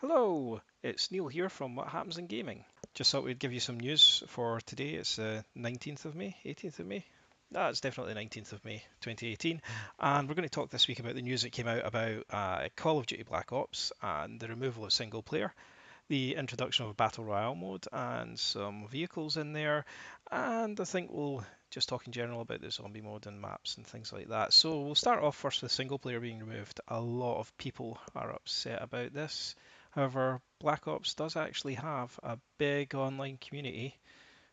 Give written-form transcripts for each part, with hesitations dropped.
Hello, it's Neil here from What Happens in Gaming. Just thought we'd give you some news for today. It's the 19th of May, 18th of May. It's definitely 19th of May 2018. And we're going to talk this week about the news that came out about Call of Duty Black Ops and the removal of single player, the introduction of a Battle Royale mode, and some vehicles in there. And I think we'll just talk in general about the zombie mode and maps and things like that. So we'll start off first with single player being removed. A lot of people are upset about this. However, Black Ops does actually have a big online community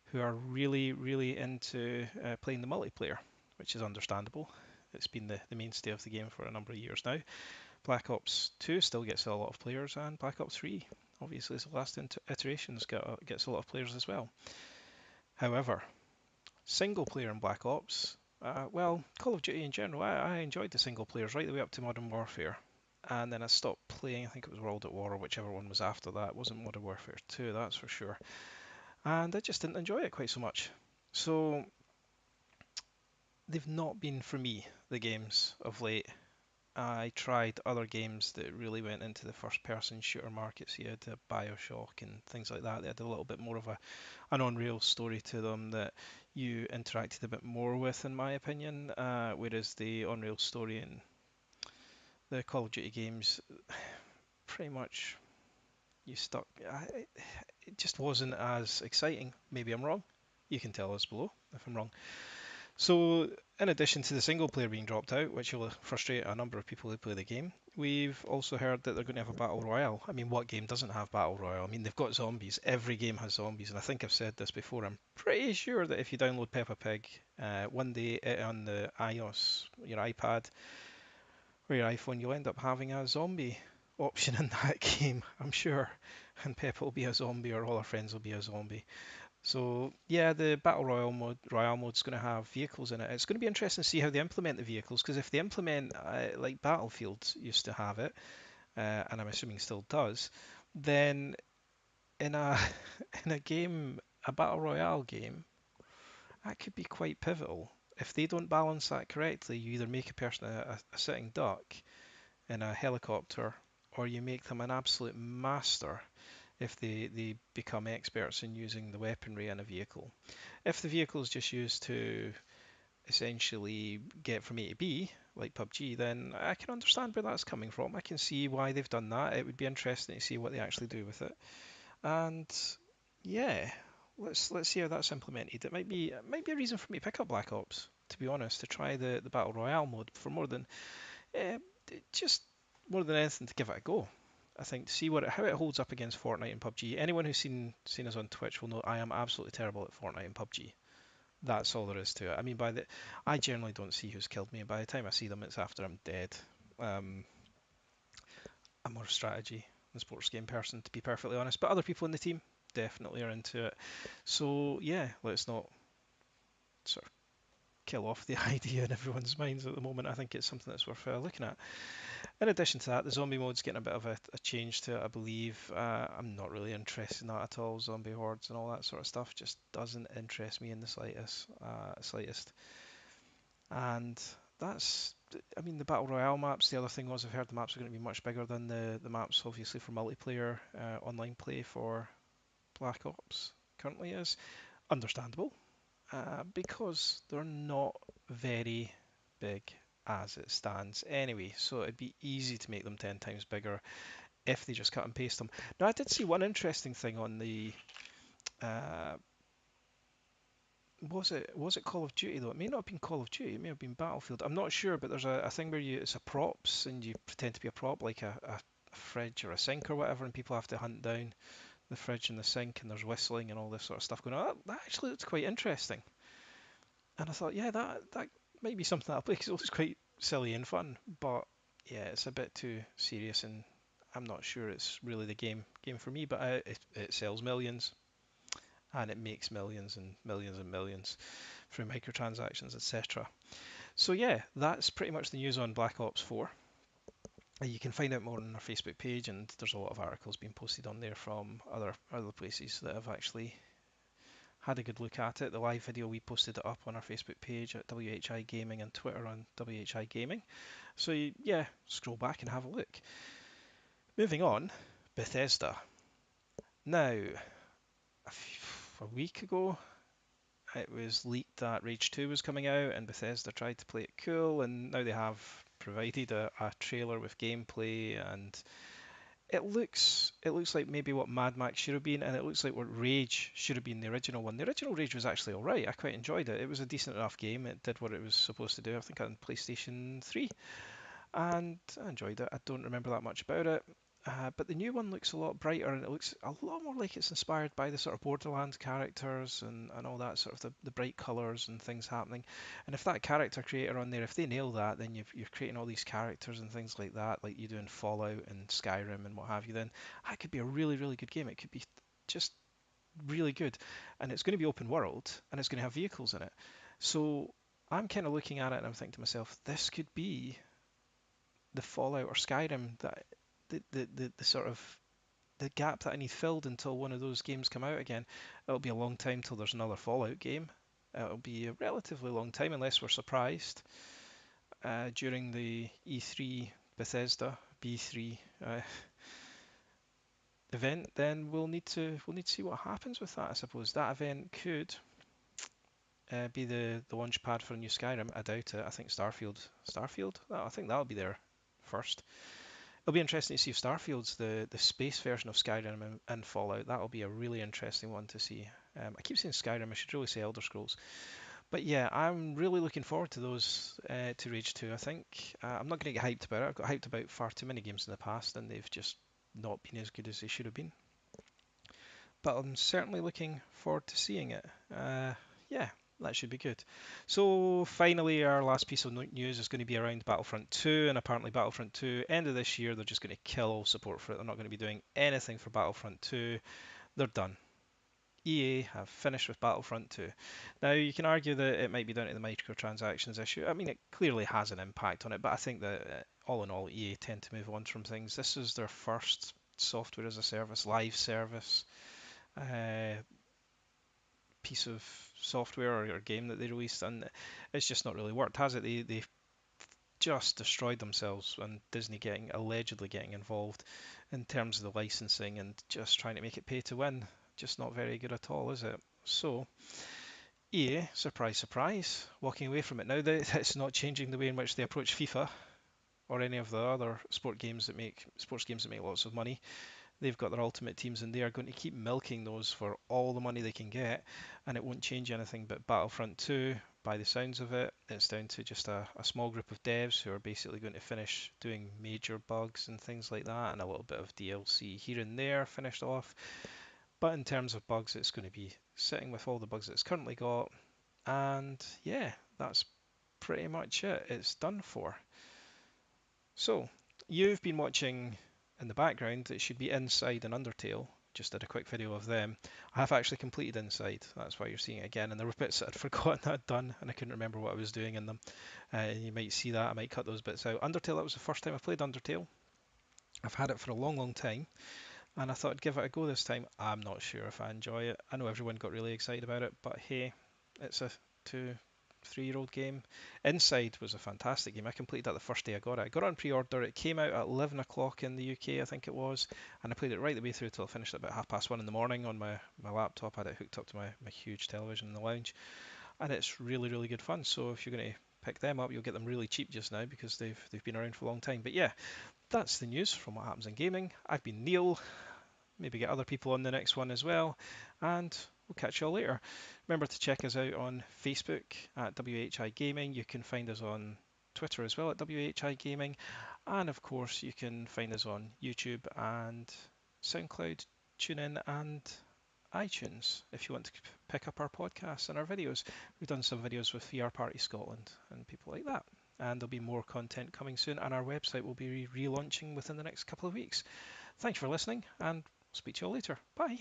who are really, really into playing the multiplayer, which is understandable. It's been the mainstay of the game for a number of years now. Black Ops 2 still gets a lot of players, and Black Ops 3, obviously, as the last iterations, gets a lot of players as well. However, single player in Black Ops, well, Call of Duty in general, I enjoyed the single players right the way up to Modern Warfare. And then I stopped playing, I think it was World at War or whichever one was after that. It wasn't Modern Warfare 2, that's for sure. And I just didn't enjoy it quite so much. So they've not been for me, the games of late. I tried other games that really went into the first person shooter market. So you had Bioshock and things like that. They had a little bit more of an on-rail story to them that you interacted a bit more with, in my opinion. Whereas the on-rail story in the Call of Duty games, pretty much you stuck. It just wasn't as exciting. Maybe I'm wrong. You can tell us below if I'm wrong. So, in addition to the single player being dropped out, which will frustrate a number of people who play the game, we've also heard that they're going to have a battle royale. I mean, what game doesn't have battle royale? I mean, they've got zombies. Every game has zombies, and I think I've said this before. I'm pretty sure that if you download Peppa Pig, one day on the iOS, your iPad, or your iPhone, you'll end up having a zombie option in that game, I'm sure. And Peppa will be a zombie, or all her friends will be a zombie. So yeah, the battle royale mode's going to have vehicles in it. It's going to be interesting to see how they implement the vehicles, because if they implement like Battlefield used to have it, and I'm assuming still does, then in a in a game, a battle royale game, that could be quite pivotal. If they don't balance that correctly, you either make a person a sitting duck in a helicopter, or you make them an absolute master if they become experts in using the weaponry in a vehicle. If the vehicle is just used to essentially get from A to B, like PUBG, then I can understand where that's coming from. I can see why they've done that. It would be interesting to see what they actually do with it. And yeah, let's see how that's implemented. It might be a reason for me to pick up Black Ops, to be honest, to try the battle royale mode for uh, just more than anything to give it a go. I think to see how it holds up against Fortnite and PUBG. Anyone who's seen us on Twitch will know I am absolutely terrible at Fortnite and PUBG. That's all there is to it. I mean, I generally don't see who's killed me, and by the time I see them, it's after I'm dead. Um, I'm more a strategy and sports game person, to be perfectly honest. But other people in the team definitely are into it. So yeah, let's not sort of kill off the idea in everyone's minds at the moment. I think it's something that's worth looking at. In addition to that, the zombie mode's getting a bit of a change to it, I believe. I'm not really interested in that at all. Zombie hordes and all that sort of stuff just doesn't interest me in the slightest. Slightest. And that's, I mean, the battle royale maps. The other thing was, I've heard the maps are going to be much bigger than the maps, obviously, for multiplayer online play for Black Ops currently is. Understandable, because they're not very big as it stands anyway, so it'd be easy to make them 10 times bigger if they just cut and paste them. Now, I did see one interesting thing on the uh, was it Call of Duty though? It may not have been Call of Duty, it may have been Battlefield. I'm not sure, but there's a thing where it's a props and you pretend to be a prop, like a fridge or a sink or whatever, and people have to hunt down the fridge and the sink, and there's whistling and all this sort of stuff going on. That actually looks quite interesting. And I thought, yeah, that might be something I'll play, because it looks quite silly and fun. But yeah, it's a bit too serious, and I'm not sure it's really the game for me. But it sells millions, and it makes millions and millions and millions through microtransactions, etc. So yeah, that's pretty much the news on Black Ops 4. You can find out more on our Facebook page, and there's a lot of articles being posted on there from other places that have actually had a good look at it. The live video, we posted it up on our Facebook page at WHI Gaming and Twitter on WHI Gaming. So yeah, scroll back and have a look. Moving on, Bethesda. Now, a week ago, it was leaked that Rage 2 was coming out, and Bethesda tried to play it cool, and now they have provided a trailer with gameplay, and it looks like maybe what Mad Max should have been, and it looks like what Rage should have been, the original one. The original Rage was actually alright. I quite enjoyed it. It was a decent enough game. It did what it was supposed to do. I think on PlayStation 3, and I enjoyed it. I don't remember that much about it. But the new one looks a lot brighter, and it looks a lot more like it's inspired by the sort of Borderlands characters and all that sort of the bright colours and things happening. And if that character creator on there, if they nail that, then you're creating all these characters and things like that, like you do in Fallout and Skyrim and what have you, then that could be a really, really good game. It could be just really good. And it's going to be open world, and it's going to have vehicles in it. So I'm kind of looking at it and I'm thinking to myself, this could be the Fallout or Skyrim, that the sort of the gap that I need filled until one of those games come out again. It'll be a long time till there's another Fallout game. It'll be a relatively long time unless we're surprised during the E3 Bethesda B3 event. Then we'll need to see what happens with that. I suppose that event could be the launch pad for a new Skyrim. I doubt it. I think Starfield. I think that'll be there first. It'll be interesting to see if Starfield's the space version of Skyrim and Fallout. That'll be a really interesting one to see. I keep saying Skyrim, I should really say Elder Scrolls. But yeah, I'm really looking forward to those, to Rage 2, I think. I'm not going to get hyped about it. I've got hyped about far too many games in the past, and they've just not been as good as they should have been. But I'm certainly looking forward to seeing it. Yeah, that should be good. So finally, our last piece of news is going to be around Battlefront 2, and apparently Battlefront 2, end of this year, they're just going to kill all support for it. They're not going to be doing anything for Battlefront 2. They're done. EA have finished with Battlefront 2. Now, you can argue that it might be down to the microtransactions issue. I mean, it clearly has an impact on it, but I think that all in all, EA tend to move on from things. This is their first software as a service, live service uh, piece of software or game that they released, and it's just not really worked, has it? They've just destroyed themselves, and Disney allegedly getting involved in terms of the licensing and just trying to make it pay to win. Just not very good at all, is it? So EA, surprise, surprise, walking away from it now. It's not changing the way in which they approach FIFA or any of the other sports games that make lots of money. They've got their ultimate teams, and they are going to keep milking those for all the money they can get, and it won't change anything. But Battlefront 2, by the sounds of it, it's down to just a small group of devs who are basically going to finish doing major bugs and things like that, and a little bit of DLC here and there finished off. But in terms of bugs, it's going to be sitting with all the bugs that it's currently got, and yeah, that's pretty much it. It's done for. So, you've been watching in the background, it should be Inside and Undertale. Just did a quick video of them. I have actually completed Inside, that's why you're seeing it again. And there were bits that I'd forgotten I'd done, and I couldn't remember what I was doing in them. You might see that, I might cut those bits out. Undertale, that was the first time I played Undertale. I've had it for a long, long time, and I thought I'd give it a go this time. I'm not sure if I enjoy it. I know everyone got really excited about it, but hey, it's a 2, 3-year-old game. Inside was a fantastic game. I completed that the first day I got it. I got it on pre-order. It came out at 11 o'clock in the UK, I think it was, and I played it right the way through till I finished at about 1:30 in the morning on my laptop. I had it hooked up to my huge television in the lounge, and it's really, really good fun. So if you're going to pick them up, you'll get them really cheap just now because they've been around for a long time. But yeah, that's the news from what happens in gaming. I've been Neil. Maybe get other people on the next one as well, and we'll catch you all later. Remember to check us out on Facebook at WHI Gaming. You can find us on Twitter as well at WHI Gaming, and of course you can find us on YouTube and SoundCloud, TuneIn, and iTunes if you want to pick up our podcasts and our videos. We've done some videos with VR Party Scotland and people like that. And there'll be more content coming soon, and our website will be relaunching within the next couple of weeks. Thank you for listening, and speak to you all later. Bye.